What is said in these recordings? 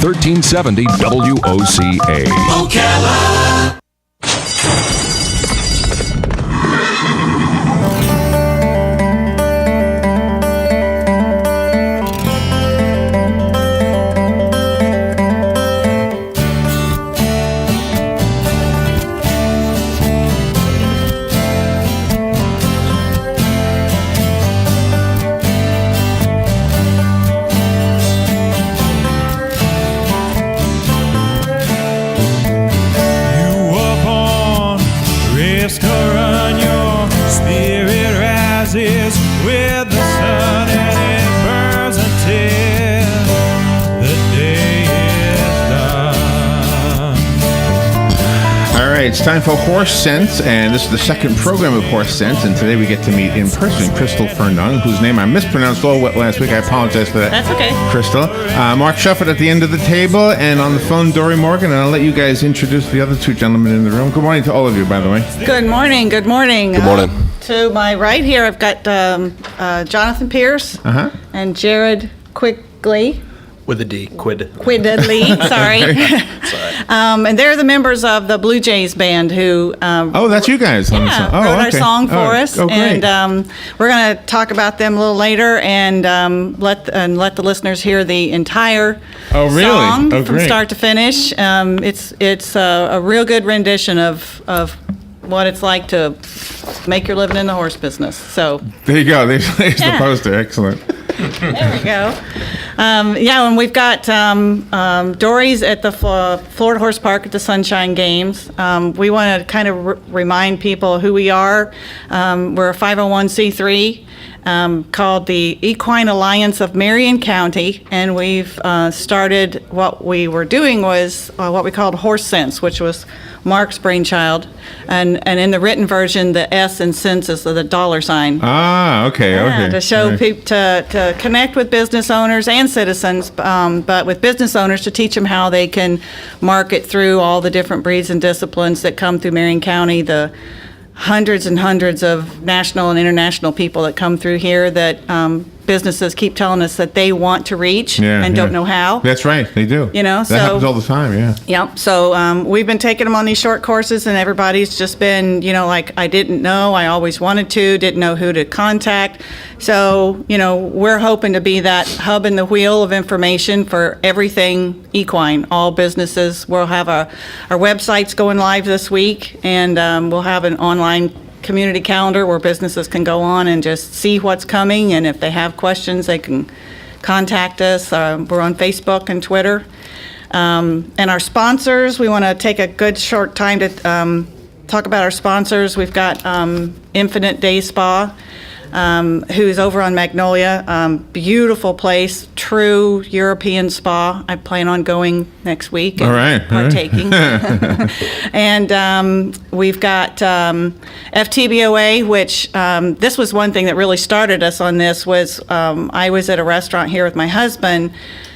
1370 WOCA. Ocala. It's time for Horse Sense, and this is the second program of Horse Sense, and today we get to meet in person Crystal Fernung, whose name I mispronounced all last week. I apologize for that. That's okay. Crystal. Mark Shufford at the end of the table, and on the phone, Dory Morgan, and I'll let you guys introduce the other two gentlemen in the room. Good morning to all of you, by the way. Good morning. Good morning. Good morning. To my right here, I've got Jonathan Pierce and Jared Quigley. With a D, Quiddly, sorry. And they're the members of the Blue Jays band who... that's you guys. wrote our song for us. Oh, great. And we're going to talk about them a little later and let the listeners hear the entire song from start to finish. It's a real good rendition of what it's like to make your living in the horse business. So there you go. There's the poster. Excellent. There we go. And we've got Dory's at the Florida Horse Park at the Sunshine Games. We want to kind of remind people who we are. We're a 501c3 called the Equine Alliance of Marion County, and we've started, what we were doing was what we called Horse Sense, which was Mark's brainchild, and in the written version, the S in sense is the dollar sign. Okay. To show people to connect with business owners and citizens, but with business owners to teach them how they can market through all the different breeds and disciplines that come through Marion County, the hundreds and hundreds of national and international people that come through here that businesses keep telling us that they want to reach and don't know how. That's right, they do. That happens all the time, Yep. So we've been taking them on these short courses, and everybody's just been, like, I didn't know, I always wanted to, didn't know who to contact. So, we're hoping to be that hub in the wheel of information for everything equine, all businesses. We'll have our websites going live this week, and we'll have an online community calendar where businesses can go on and just see what's coming, and if they have questions, they can contact us. We're on Facebook and Twitter. And our sponsors, we want to take a good short time to talk about our sponsors. We've got Infinite Day Spa, who's over on Magnolia. Beautiful place, true European spa. I plan on going next week and partaking. And we've got FTBOA, which this was one thing that really started us on this. Was I was at a restaurant here with my husband,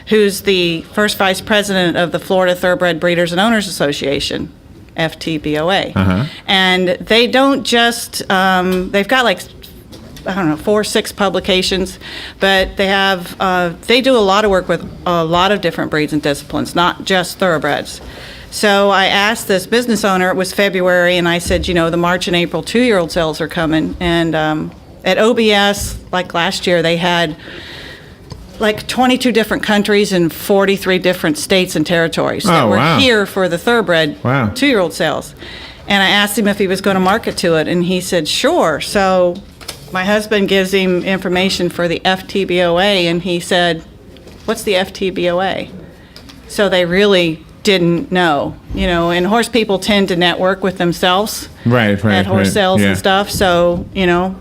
who's the first vice president of the Florida Thoroughbred Breeders and Owners Association, FTBOA. And they don't just, they've got like, 4 or 6 publications, but they have, they do a lot of work with a lot of different breeds and disciplines, not just thoroughbreds. So I asked this business owner, it was February, and I said, the March and April 2-year-old sales are coming. And at OBS, like last year, they had like 22 different countries and 43 different states and territories that were here for the thoroughbred 2-year-old sales. And I asked him if he was going to market to it, and he said, sure. So my husband gives him information for the FTBOA, and he said, what's the FTBOA? So they really didn't know, and horse people tend to network with themselves at horse sales and stuff. So,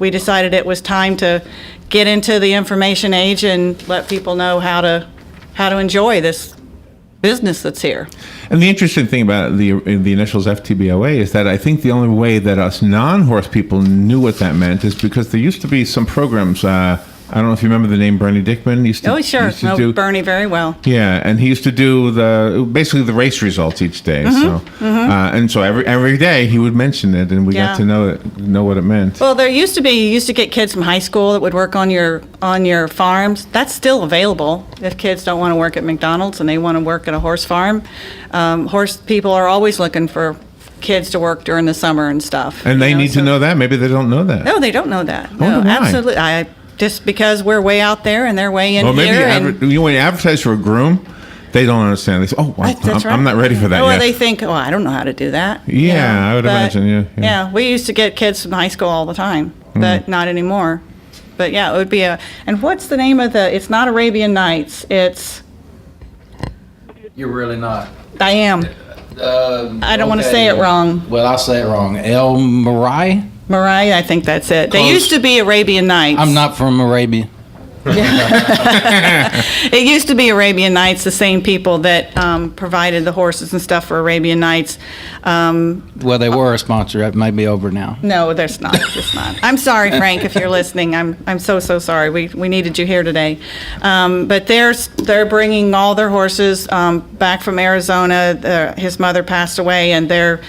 we decided it was time to get into the information age and let people know how to enjoy this business that's here. And the interesting thing about the initials FTBOA is that I think the only way that us non-horse people knew what that meant is because there used to be some programs I don't know if you remember the name Bernie Dickman. He used to, Oh, sure. he used to Know do, Bernie very well. yeah, and he used to do basically the race results each day. And so every day he would mention it, and we got Yeah. to know what it meant. Well, you used to get kids from high school that would work on your farms. That's still available if kids don't want to work at McDonald's and they want to work at a horse farm. Horse people are always looking for kids to work during the summer and stuff. And they need so- to know that. Maybe they don't know that. No, they don't know that. wonder No, why. absolutely. Just because we're way out there and they're way in Well, maybe here. And, when you advertise for a groom, they don't understand. They say, "Oh, well, That's right. I'm not ready for that Or yet." they think, "Oh, I don't know how to do that." Yeah, I would imagine, yeah. Yeah, we used to get kids from high school all the time, but not anymore. But yeah, it would be and what's the name of it's not Arabian Nights, it's, You're really not. I am. I don't want to say it wrong. Well, I'll say it wrong. El Marai? Mariah, I think that's it. They Close. used to be Arabian Nights. I'm not from Arabia. It used to be Arabian Nights, the same people that provided the horses and stuff for Arabian Nights. Well, they were a sponsor. That may be over now. No, there's not. It's not. I'm sorry, Frank, if you're listening. I'm so sorry. We needed you here today. But they're bringing all their horses back from Arizona. His mother passed away, and they're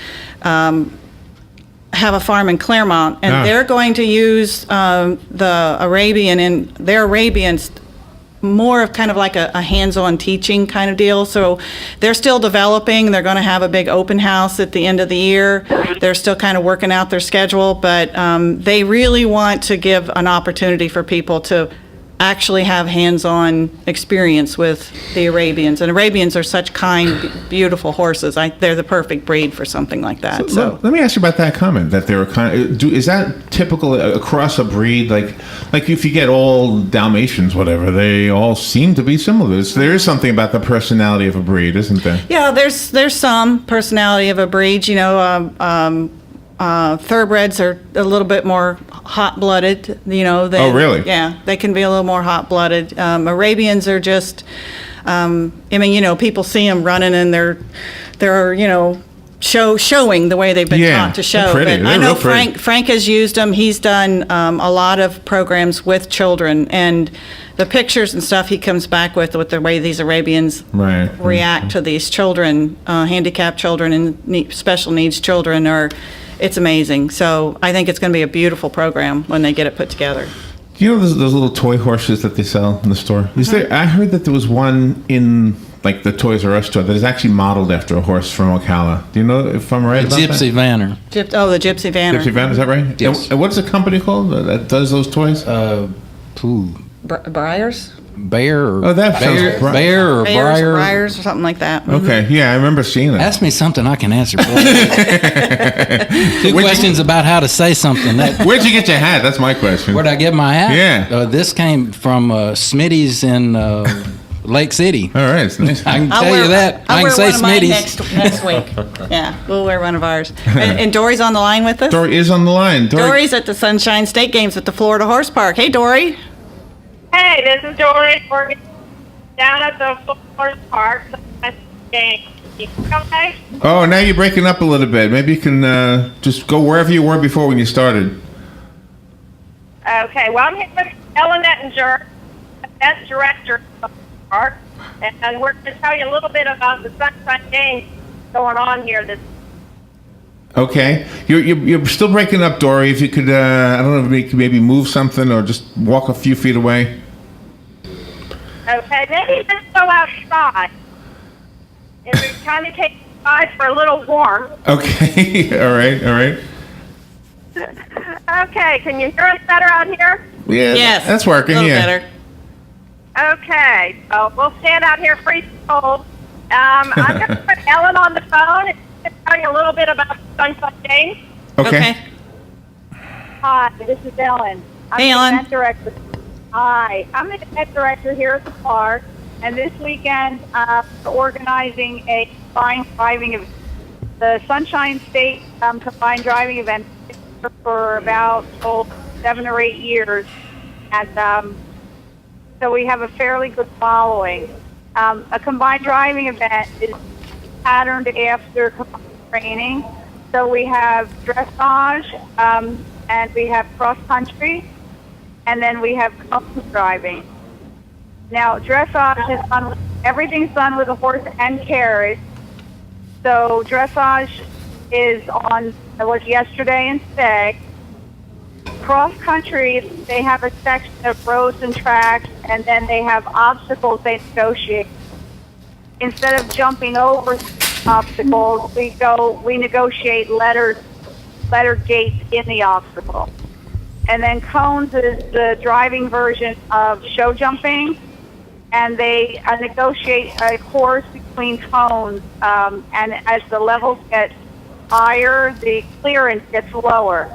have a farm in Claremont, and they're going to use the Arabian, and their Arabians more of kind of like a hands-on teaching kind of deal. So they're still developing. They're going to have a big open house at the end of the year. They're still kind of working out their schedule, but they really want to give an opportunity for people to actually have hands-on experience with the Arabians. And Arabians are such kind, beautiful horses. They're the perfect breed for something like that. So let me ask you about that comment that they were kind of. Is that typical across a breed? Like if you get all Dalmatians, whatever, they all seem to be similar. There is something about the personality of a breed, isn't there? yeah, there's some personality of a breed. Thoroughbreds are a little bit more hot-blooded, Oh, really? Yeah, they can be a little more hot-blooded. Arabians are just, people see them running and they're showing the way they've been Yeah, taught to they're show. pretty. But They're I know real pretty. Frank has used them. He's done a lot of programs with children, and the pictures and stuff he comes back with the way these Arabians Right. react to these children, handicapped children and special needs children it's amazing. So I think it's going to be a beautiful program when they get it put together. You know those little toy horses that they sell in the store? Is there? I heard that there was one in like the Toys R Us store that is actually modeled after a horse from Ocala. Do you know if I'm right about Gypsy Vanner. The Gypsy Vanner. that? Gypsy Van, is that right? Yes. And what's the company called that does those toys? Briars? Bear or Oh, that sounds Bear, right. Bear or Bears or Briar. Briars or something like that. Mhm. Okay, yeah, I remember seeing that. Ask me something I can answer for you. Two questions about how to say something. Where'd you get your hat? That's my question. Where'd I get my hat? Yeah. This came from Smitty's in Lake City. All right, it's nice. I can I'll tell wear, you that. I'll I wear can say one of mine Smitty's. next week. Yeah, we'll wear one of ours. And Dory's on the line with us? Dory is on the line. Dory's at the Sunshine State Games at the Florida Horse Park. Hey, Dory. Hey, this is Dory. We're down at the Forest Park. Okay? Oh, now you're breaking up a little bit. Maybe you can just go wherever you were before when you started. Okay, well, I'm here with Ellen Ettinger, event director of the park, and we're going to tell you a little bit about the Sunshine Games going on here this. Okay, you're still breaking up, Dory. If you could, I don't know if you could maybe move something or just walk a few feet away. Okay, maybe let's go outside. And we kind of take outside for a little warm. Okay, all right. Okay, can you hear us better out here? Yeah, Yes. that's working. A little Yeah. better. Okay, so we'll stand out here freezing cold. I'm going to put Ellen on the phone and tell you a little bit about the Sunshine Games. Okay. Hi, this is Ellen. I'm Hey, the Ellen. event director. Hi, I'm the event director here at the park, and this weekend we're organizing a combined driving event. The Sunshine State combined driving event for about 7 or 8 years, and so we have a fairly good following. A combined driving event is patterned after combined training. So we have dressage, and we have cross country, and then we have cones driving. Now, dressage is done, everything's done with a horse and carriage. So dressage was yesterday and today. Cross country, they have a section of roads and tracks, and then they have obstacles they negotiate. Instead of jumping over obstacles, we negotiate letter gates in the obstacle. And then cones is the driving version of show jumping, and they negotiate a course between cones, and as the levels get higher, the clearance gets lower.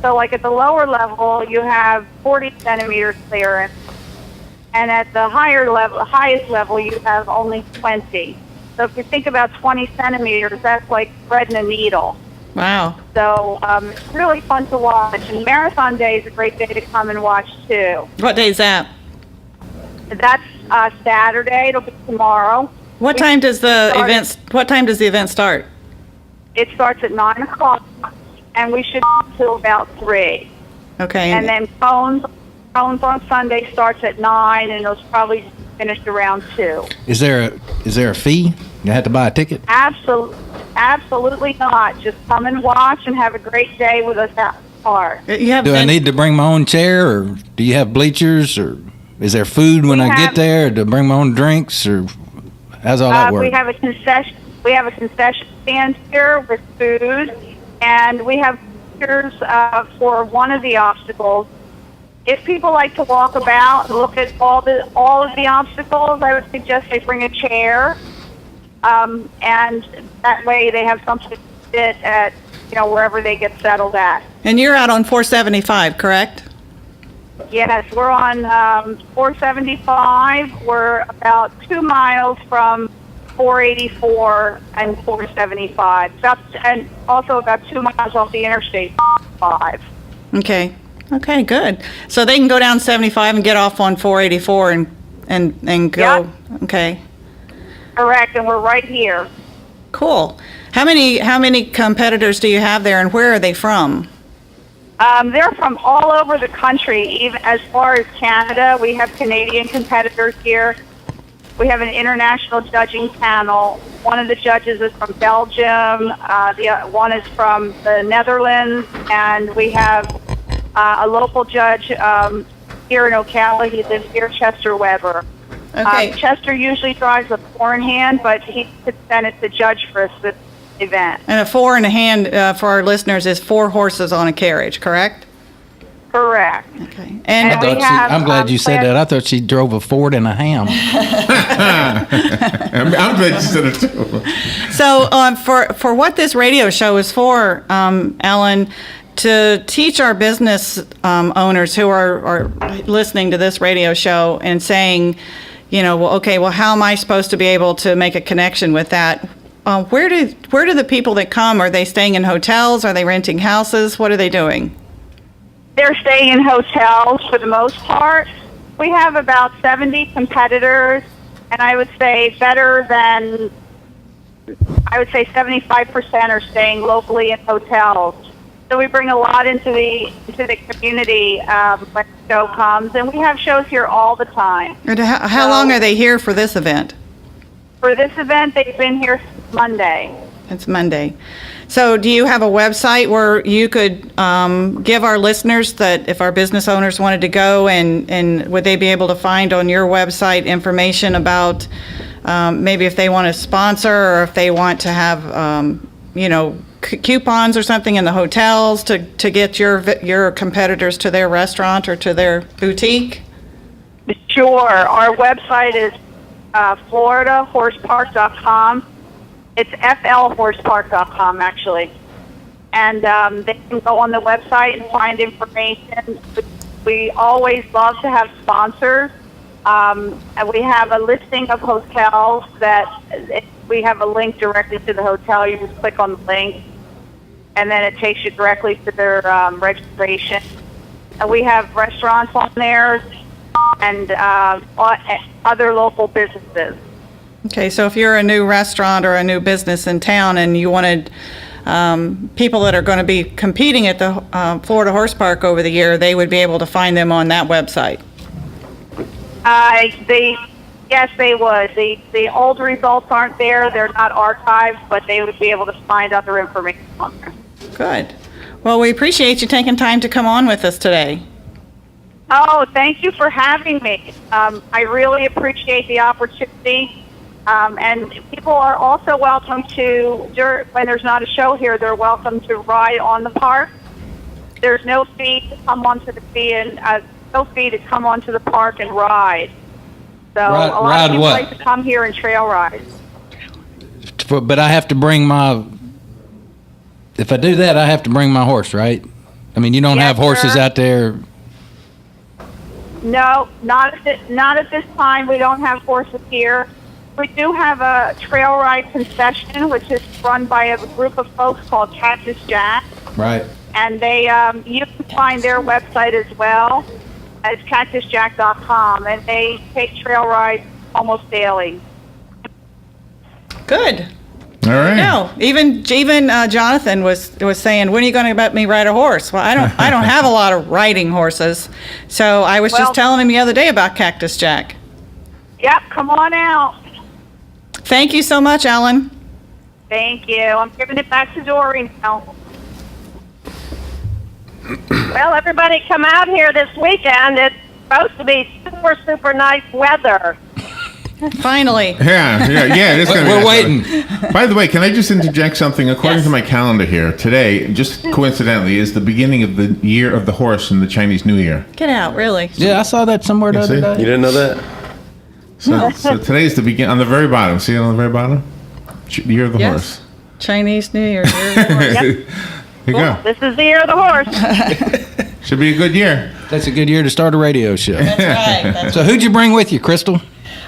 So like at the lower level, you have 40 centimeters clearance, and at the highest level, you have only 20. So if you think about 20 centimeters, that's like threading a needle. Wow. So it's really fun to watch, and Marathon Day is a great day to come and watch too. What day is that? That's Saturday. It'll be tomorrow. What time does the event start? It starts at 9 o'clock, and we should go till about 3. Okay. And then cones on Sunday starts at 9, and it'll probably finish around 2. Is there a fee? You have to buy a ticket? Absolutely not. Just come and watch and have a great day with us at the park. Do I need to bring my own chair, or do you have bleachers, or is there food when I get there? To bring my own drinks, or how's all that work? We have a concession stand here with food, and we have pictures for one of the obstacles. If people like to walk about and look at all of the obstacles, I would suggest they bring a chair, and that way they have something to sit at, wherever they get settled at. And you're out on 475, correct? Yes, we're on 475. We're about 2 miles from 484 and 475. And also about 2 miles off the Interstate 5. Okay, good. So they can go down 75 and get off on 484 and go. Yep. Okay. Correct, and we're right here. Cool. How many competitors do you have there, and where are they from? They're from all over the country, even as far as Canada. We have Canadian competitors here. We have an international judging panel. One of the judges is from Belgium. The one is from the Netherlands, and we have a local judge here in Ocala. He lives here, Chester Weber. Okay. Chester usually drives a 4-in-hand, but he consented to judge for us this event. And a 4-in-hand for our listeners is 4 horses on a carriage, correct? Correct. Okay. And I'm glad you said that. I thought she drove a Ford and a ham. I'm glad you said it too. So for what this radio show is for, Ellen, to teach our business owners who are listening to this radio show and saying, well, how am I supposed to be able to make a connection with that? Where do the people that come, are they staying in hotels? Are they renting houses? What are they doing? They're staying in hotels for the most part. We have about 70 competitors, and I would say 75% are staying locally in hotels. So we bring a lot into the community when the show comes, and we have shows here all the time. And how long are they here for this event? For this event, they've been here since Monday. It's Monday. So do you have a website where you could give our listeners that if our business owners wanted to go, and would they be able to find on your website information about maybe if they want to sponsor, or if they want to have, coupons or something in the hotels to get your competitors to their restaurant or to their boutique? Sure. Our website is FloridaHorsePark.com. It's FLHorsePark.com, actually. And they can go on the website and find information. We always love to have sponsors. And we have a listing of hotels that we have a link directly to the hotel. You just click on the link, and then it takes you directly to their registration. And we have restaurants on there and other local businesses. Okay, so if you're a new restaurant or a new business in town and you wanted people that are going to be competing at the Florida Horse Park over the year, they would be able to find them on that website. Yes, they would. The old results aren't there. They're not archived, but they would be able to find other information on there. Good. Well, we appreciate you taking time to come on with us today. Oh, thank you for having me. I really appreciate the opportunity. And people are also welcome to, when there's not a show here, they're welcome to ride on the park. There's no fee to come onto the park and ride. So a lot of people like to come here and trail ride. But I have to bring if I do that, I have to bring my horse, right? I mean, you don't have horses out there. No, not at this time. We don't have horses here. We do have a trail ride concession, which is run by a group of folks called Cactus Jack. Right. And you can find their website as well as cactusjack.com, and they take trail rides almost daily. Good. All right. No, even Jonathan was saying, when are you going to let me ride a horse? Well, I don't have a lot of riding horses, so I was just telling him the other day about Cactus Jack. Yep, come on out. Thank you so much, Ellen. Thank you. I'm giving it back to Dory now. Well, everybody come out here this weekend. It's supposed to be super, super nice weather. Finally. Yeah. It is We're waiting. By the way, can I just interject something? According to my calendar here, today, just coincidentally, is the beginning of the year of the horse in the Chinese New Year. Get out, really? Yeah, I saw that somewhere the other day. You didn't know that? So today's the begin on the very bottom. See it on the very bottom? Year of the horse. Chinese New Year. Yep. Here you go. This is the year of the horse. Should be a good year. That's a good year to start a radio show. That's right. So who'd you bring with you, Crystal?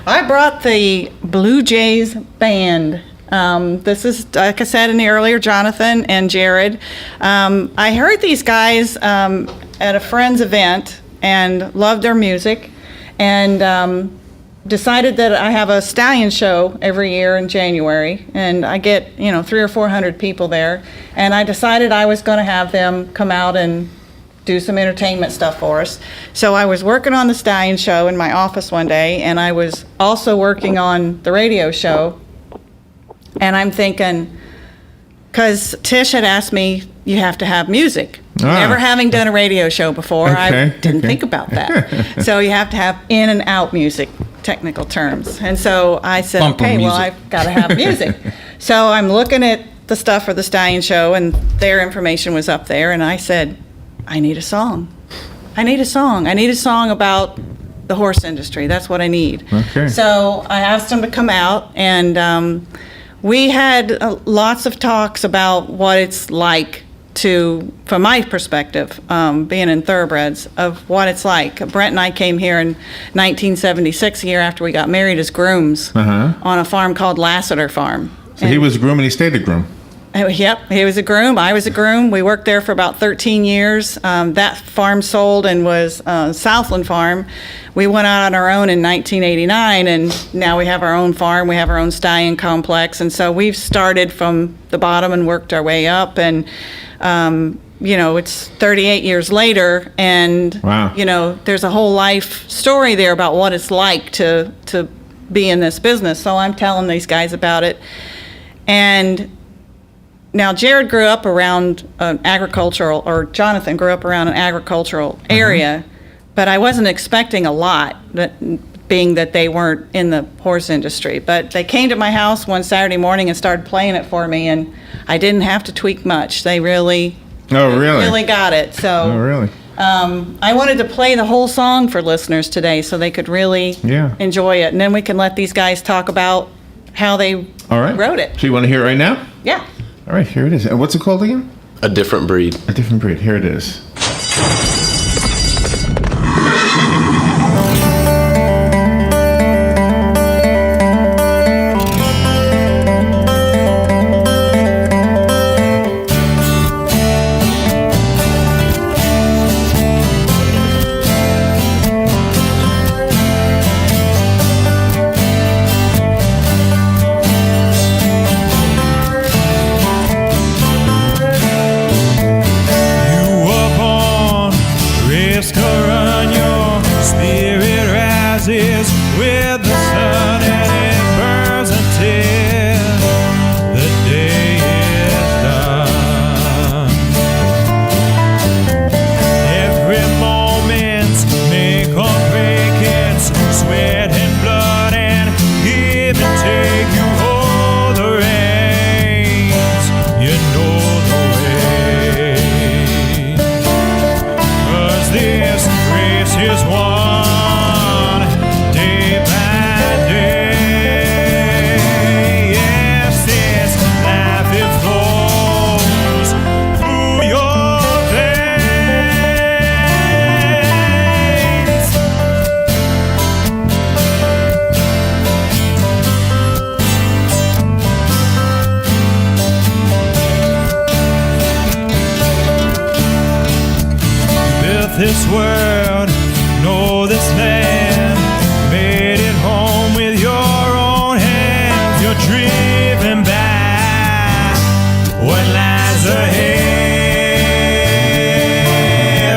I brought the Blue Jays band. This is, like I said in the earlier, Jonathan and Jared. I heard these guys at a friend's event and loved their music, and decided that I have a stallion show every year in January, and I get 300 or 400 people there, and I decided I was going to have them come out and do some entertainment stuff for us. So I was working on the stallion show in my office one day, and I was also working on the radio show, and I'm thinking, because Tish had asked me, you have to have music. Never having done a radio show before, I didn't think about that. So you have to have in and out music, technical terms. And so I said, I've got to have music. So I'm looking at the stuff for the stallion show, and their information was up there, and I said, I need a song. I need a song about the horse industry. That's what I need. Okay. So I asked them to come out, and we had lots of talks about what it's like from my perspective, being in thoroughbreds, of what it's like. Brent and I came here in 1976, a year after we got married, as grooms on a farm called Lassiter Farm. So he was a groom and he stayed a groom. Yep, he was a groom. I was a groom. We worked there for about 13 years. That farm sold and was Southland Farm. We went out on our own in 1989, and now we have our own farm. We have our own stallion complex, and so we've started from the bottom and worked our way up. And it's 38 years later, and there's a whole life story there about what it's like to be in this business. So I'm telling these guys about it, and now, Jared grew up around an agricultural, or Jonathan grew up around an agricultural area, but I wasn't expecting a lot, being that they weren't in the horse industry. But they came to my house one Saturday morning and started playing it for me, and I didn't have to tweak much. They really got it. So I wanted to play the whole song for listeners today so they could really enjoy it. And then we can let these guys talk about how they wrote it. So you want to hear it right now? Yeah. All right, here it is. And what's it called again? A Different Breed. A Different Breed. Here it is. this world, know this land. Made it home with your own hands. You're driven by what lies ahead.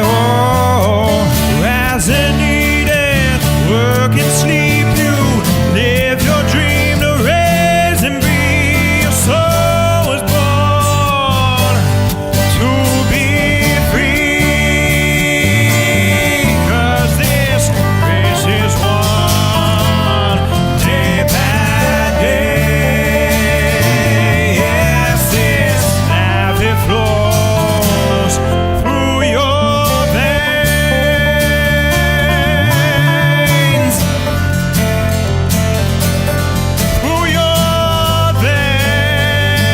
Oh, rise and needed, work and sleep. You live your dream to raise and be. Your soul was born to be free. 'Cause this race is won day by day. Yes, this life it flows through your veins. Through your veins.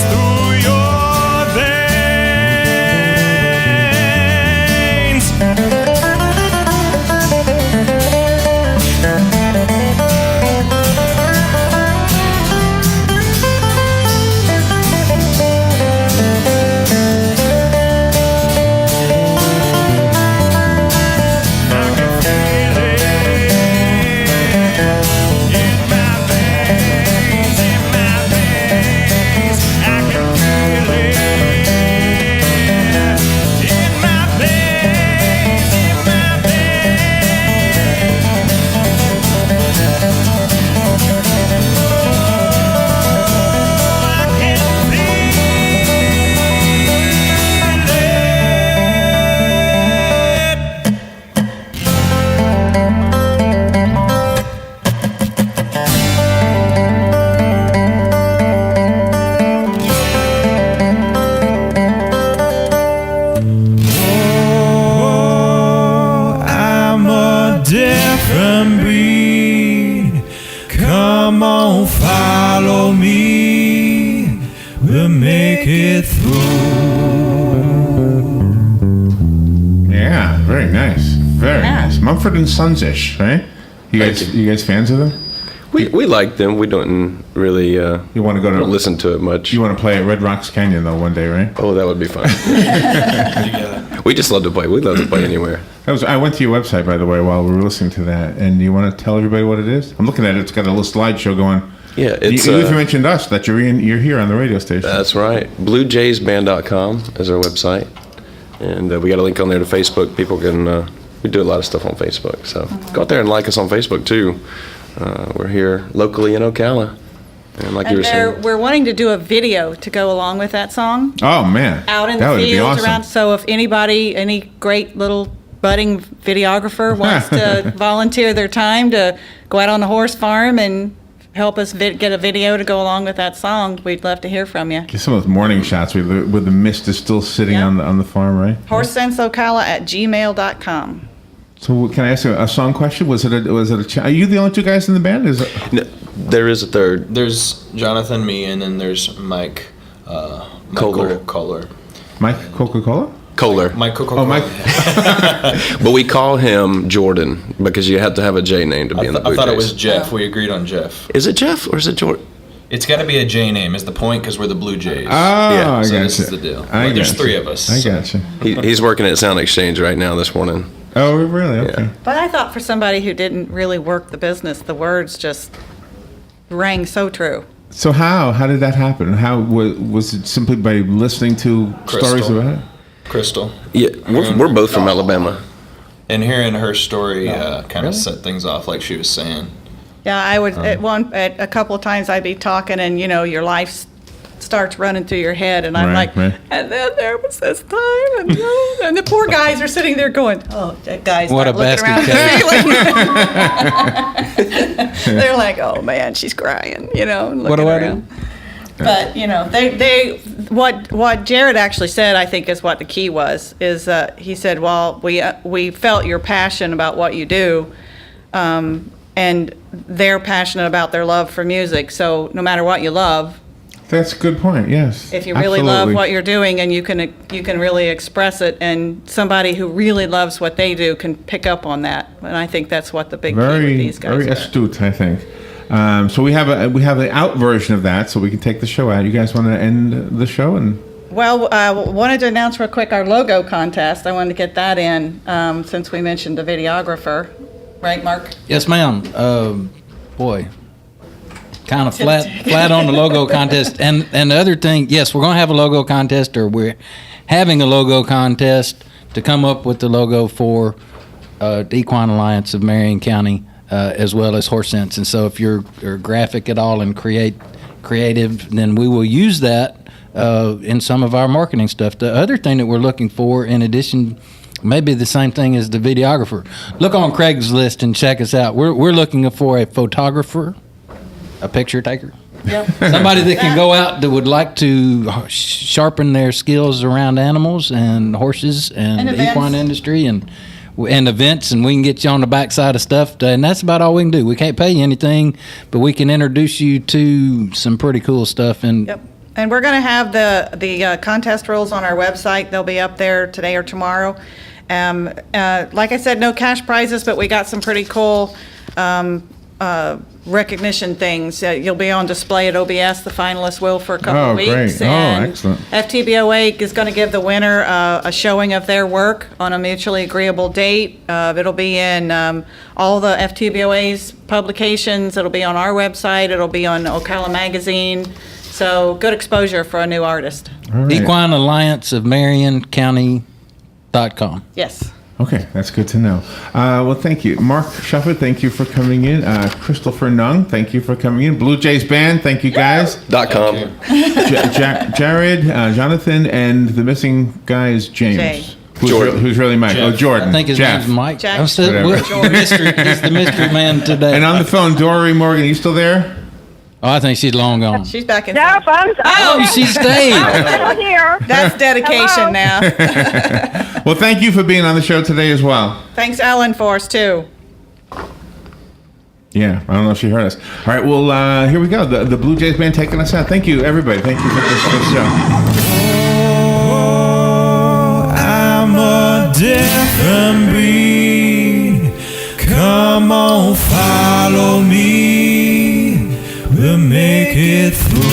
Through your veins. I can feel it in my veins, in my veins. I can feel it in my veins, in my veins. I can feel it. Oh, I'm a different breed. Come on, follow me. We'll make it through. Yeah, very nice. Very Yeah. nice. Mumford and Sons-ish, right? You guys fans of them? We like them. We don't really You want to go to don't listen to it much. You want to play at Red Rocks Canyon though one day, right? Oh, that would be fun. We just love to play. We love to play anywhere. I went to your website, by the way, while we were listening to that, and you want to tell everybody what it is? I'm looking at it. It's got a little slideshow going. Yeah, it's you even mentioned us that you're here on the radio station. that's right. BlueJaysBand.com is our website, and we got a link on there to Facebook. People can we do a lot of stuff on Facebook, so go out there and like us on Facebook too. We're here locally in Ocala, and like you were And saying, we're wanting to do a video to go along with that song. Oh man, Out in that the would be fields awesome. around. So if any great little budding videographer wants to volunteer their time to go out on the horse farm and help us get a video to go along with that song, we'd love to hear from you. Get some of those morning shots where the mist is still sitting Yeah. on the farm, right? HorseSenseOcala@gmail.com. So can I ask you a song question? Was it a are you the only two guys in the band? Is it? no, there is a third. There's Jonathan, me, and then there's Mike Kohler. Kohler. Mike Coca-Cola? Kohler. Mike Coca-Cola. Oh, Mike. But we call him Jordan because you have to have a J name to be in the Blue I thought it Jays. was Jeff. We agreed on Jeff. Is it Jeff or is it Jordan? It's got to be a J name is the point because we're the Blue Jays. Yeah, I so got this you. is the deal. I Well, there's got you. three of us. I so- got you. He's working at Sound Exchange right now this morning. Oh, really? Okay. But I thought for somebody who didn't really work the business, the words just rang so true. So how did that happen? How was it simply by listening to stories Crystal. about it? Crystal. Yeah, we're both from Alabama. And hearing her story kind of set things off, like she was saying. Yeah, I would at a couple of times I'd be talking and your life starts running through your head and I'm Right, like, right. and then there was this time and the poor guys are sitting there going, oh, that guy's What not a looking basket around the ceiling. They're like, oh man, she's crying, and What looking do I around. But they what Jared actually said, I think, is what the key was. Is he said, well, we felt your passion about what you do, and they're passionate about their love for music. So no matter what you love, That's a good point. Yes. if you really love what you're doing and you can really express it, and somebody who really loves what they do can pick up on that, and I think that's what the big key with very these guys very are. astute, I think. So we have the out version of that, so we can take the show out. You guys want to end the show and Well, wanted to announce real quick our logo contest. I wanted to get that in since we mentioned the videographer. Right, Mark? Yes, ma'am. Boy, kind of flat on the logo contest. And the other thing, yes, we're going to have a logo contest, or we're having a logo contest to come up with the logo for the Equine Alliance of Marion County, as well as Horse Sense. And so if you're graphic at all and creative, then we will use that in some of our marketing stuff. The other thing that we're looking for, in addition, maybe the same thing as the videographer, look on Craigslist and check us out. We're looking for a photographer, a picture taker. Yep. Somebody that can go out that would like to sharpen their skills around animals and horses and the equine industry and events, and we can get you on the backside of stuff. And that's about all we can do. We can't pay you anything, but we can introduce you to some pretty cool stuff. And Yep. And we're going to have the contest rules on our website. They'll be up there today or tomorrow. Like I said, no cash prizes, but we got some pretty cool recognition things. You'll be on display at OBS. The finalists will for a couple of weeks. Great. And Excellent. FTBOA is going to give the winner a showing of their work on a mutually agreeable date. It'll be in all the FTBOA's publications. It'll be on our website. It'll be on Ocala Magazine. So good exposure for a new artist. All right. Equine Alliance of Marion County.com. Yes. Okay, that's good to know. Well, thank you. Mark Shufford, thank you for coming in. Christopher Nung, thank you for coming in. Blue Jays Band, thank you guys. .com. Jared, Jonathan, and the missing guy is James. Jay. Who's really Mike? Jeff. Oh, Jordan. I think his Jeff. name's Mike. Jack. I'm still, Whatever. he's the mystery man today. And on the phone, Dory Morgan, you still there? Oh, I think she's long gone. She's back in. Nope, Oh, she stayed. I'm still here. That's dedication Hello. now. Well, thank you for being on the show today as well. Thanks, Ellen, for us, too. Yeah, I don't know if she heard us. All right, well, here we go. The Blue Jays Band taking us out. Thank you, everybody. Thank you for this show. Oh, I'm a different breed. Come on, follow me. We'll make it through.